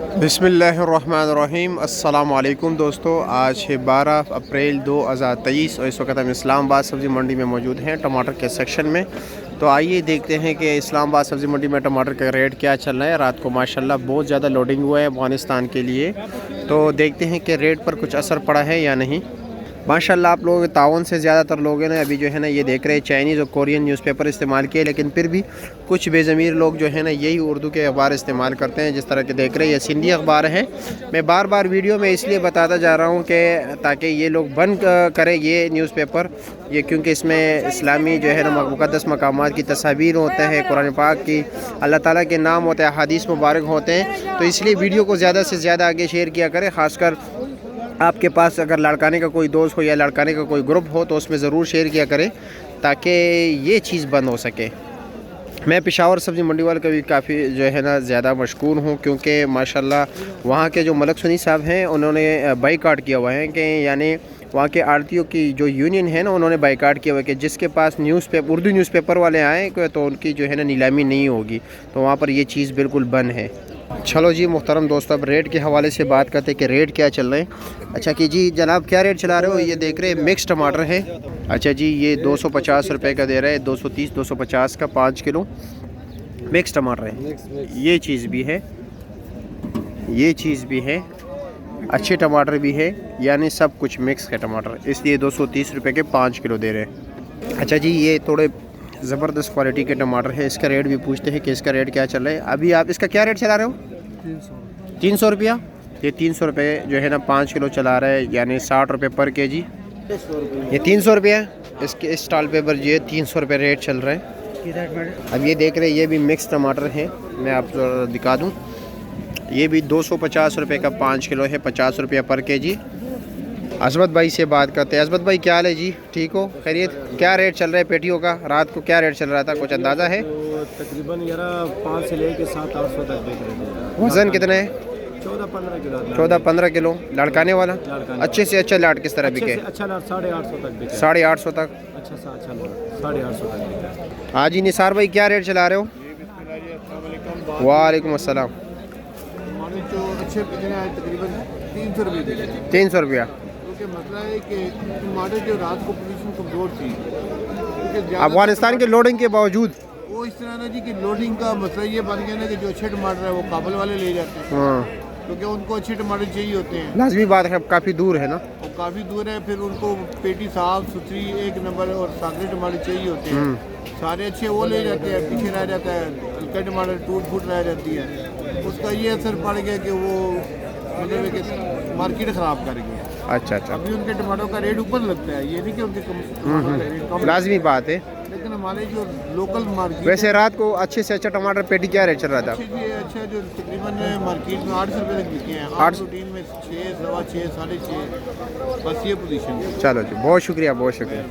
बिस्मिल्लाहिर्रहमानिर्रहीम। अस्सलाम वालेकुम दोस्तों, आज है 12 अप्रैल 2023 और इस वक्त हम इस्लामाबाद सब्ज़ी मंडी में मौजूद हैं टमाटर के सेक्शन में। तो आइए देखते हैं कि इस्लामाबाद सब्ज़ी मंडी में टमाटर का रेट क्या चल रहा है। रात को माशाल्लाह बहुत ज़्यादा लोडिंग हुआ है अफ़गानिस्तान के लिए, तो देखते हैं कि रेट पर कुछ असर पड़ा है या नहीं। माशाल्लाह आप लोगों के ताउन से ज़्यादातर लोगों ने अभी जो है ना ये देख रहे हैं चाइनीज़ और कोरियन न्यूज़पेपर इस्तेमाल किए, लेकिन फिर भी कुछ बेज़मीर लोग जो है ना यही उर्दू के अखबार इस्तेमाल करते हैं। जिस तरह के देख रहे हैं ये सिंधी अखबार है। मैं बार बार वीडियो में इसलिए बताता जा रहा हूँ कि ताकि ये लोग बंद करें ये न्यूज़पेपर, ये क्योंकि इसमें इस्लामी जो है ना मुक़द्दस मकामात की तस्वीर होते हैं, कुरान पाक की अल्लाह ताला के नाम होते हैं, हदीस मुबारक होते हैं। तो इसलिए वीडियो को ज़्यादा से ज़्यादा आगे शेयर किया करें। ख़ासकर आपके पास अगर लड़काने का कोई दोस्त हो या लड़काने का कोई ग्रुप हो तो उसमें ज़रूर शेयर किया करें ताकि ये चीज़ बंद हो सके। मैं पेशावर सब्ज़ी मंडी वाले का भी काफ़ी जो है ना ज़्यादा मशकूर हूँ, क्योंकि माशाल्लाह वहाँ के जो मलक सुनी साहब हैं उन्होंने बाईकाट किया हुआ है कि यानी वहाँ के आड़तियों की जो यूनियन है ना उन्होंने बाईकाट किया हुआ है कि जिसके पास उर्दू न्यूज़पेपर वाले आएँ तो उनकी जो है ना नीलामी नहीं होगी। तो वहाँ पर ये चीज़ बिल्कुल बंद है। चलो जी मुहतरम दोस्तों, अब रेट के हवाले से बात करते हैं कि रेट क्या चल रहे हैं। अच्छा कि जी जनाब क्या रेट चला रहे हो? ये देख रहे हैं मिक्स टमाटर है। अच्छा जी ये 250 रुपये का दे रहा है, 230 250 का 5 किलो मिक्स टमाटर है। ये चीज़ भी है, ये चीज़ भी है, अच्छे टमाटर भी है, यानी सब कुछ मिक्स है टमाटर, इसलिए 230 रुपये के 5 किलो दे रहे हैं। अच्छा जी ये थोड़े ज़बरदस्त क्वालिटी के टमाटर है, इसका रेट भी पूछते हैं कि इसका रेट क्या चल रहा है। अभी आप इसका क्या रेट चला रहे हो? 300 रुपया। ये 300 रुपये जो है ना 5 किलो चला रहा है, यानी 60 रुपये पर केजी। ये 300 रुपये इसके इस स्टॉल पे पर ये 300 रुपये रेट चल रहा है। अब ये देख रहे हैं ये भी मिक्स टमाटर है, मैं आपको दिखा दूँ। ये भी 250 रुपये का 5 किलो है, 50 रुपये पर केजी। अजमत भाई से बात करते हैं। अजमत भाई क्या हाल है जी? ठीक हो? खैरियत? क्या रेट चल रहा है पेटियों का? रात को क्या रेट चल रहा था, कुछ अंदाज़ा है? तो तकरीबन 5 से लेकर 700-800 तक बिक रहे हैं। वज़न कितने है? 14-15 किलो। 14-15 किलो। लड़काने वाला अच्छे से अच्छा लाट किस तरह बिके? अच्छा लाट 850 तक बिके। 850 तक। अच्छा सा अच्छा लाट 850 तक बिके। हाँ जी निसार भाई क्या रेट चला रहे हो? वालेकुम अस्सलाम। जो अच्छे तकरीबन 300 रुपये। 300 रुपया। क्योंकि मसला है कि टमाटर जो रात को पोजीशन कमज़ोर थी अफगानिस्तान के लोडिंग के बावजूद वो इस तरह ना जी कि लोडिंग का मसला ये बन गया ना कि जो अच्छे टमाटर है वो काबुल वाले ले जाते हैं। हाँ क्योंकि उनको अच्छे टमाटर चाहिए होते हैं। लाजमी बात है, काफ़ी दूर है ना, और काफ़ी दूर है, फिर उनको पेटी साफ सुथरी 1 नंबर और सागरे टमाटर चाहिए होते हैं। सारे अच्छे वो ले जाते हैं, पीछे रह जाता है, हल्का टमाटर टूट फूट रह जाती है। उसका ये असर पड़ गया कि वो मतलब कि मार्केट ख़राब कर गया। अच्छा अच्छा। अभी उनके टमाटरों का रेट ऊपर लगता है, ये नहीं कि उनके कम लाजमी बात है। लेकिन हमारे जो लोकल मार्केट वैसे रात को अच्छे से अच्छा टमाटर पेटी क्या रेट चल रहा था? अच्छा जो तकरीबन मार्केट में 800 रुपये तक बिके हैं। 8 में 6, 6.25, 6.5, बस ये पोजीशन है। चलो जी बहुत शुक्रिया, बहुत शुक्रिया।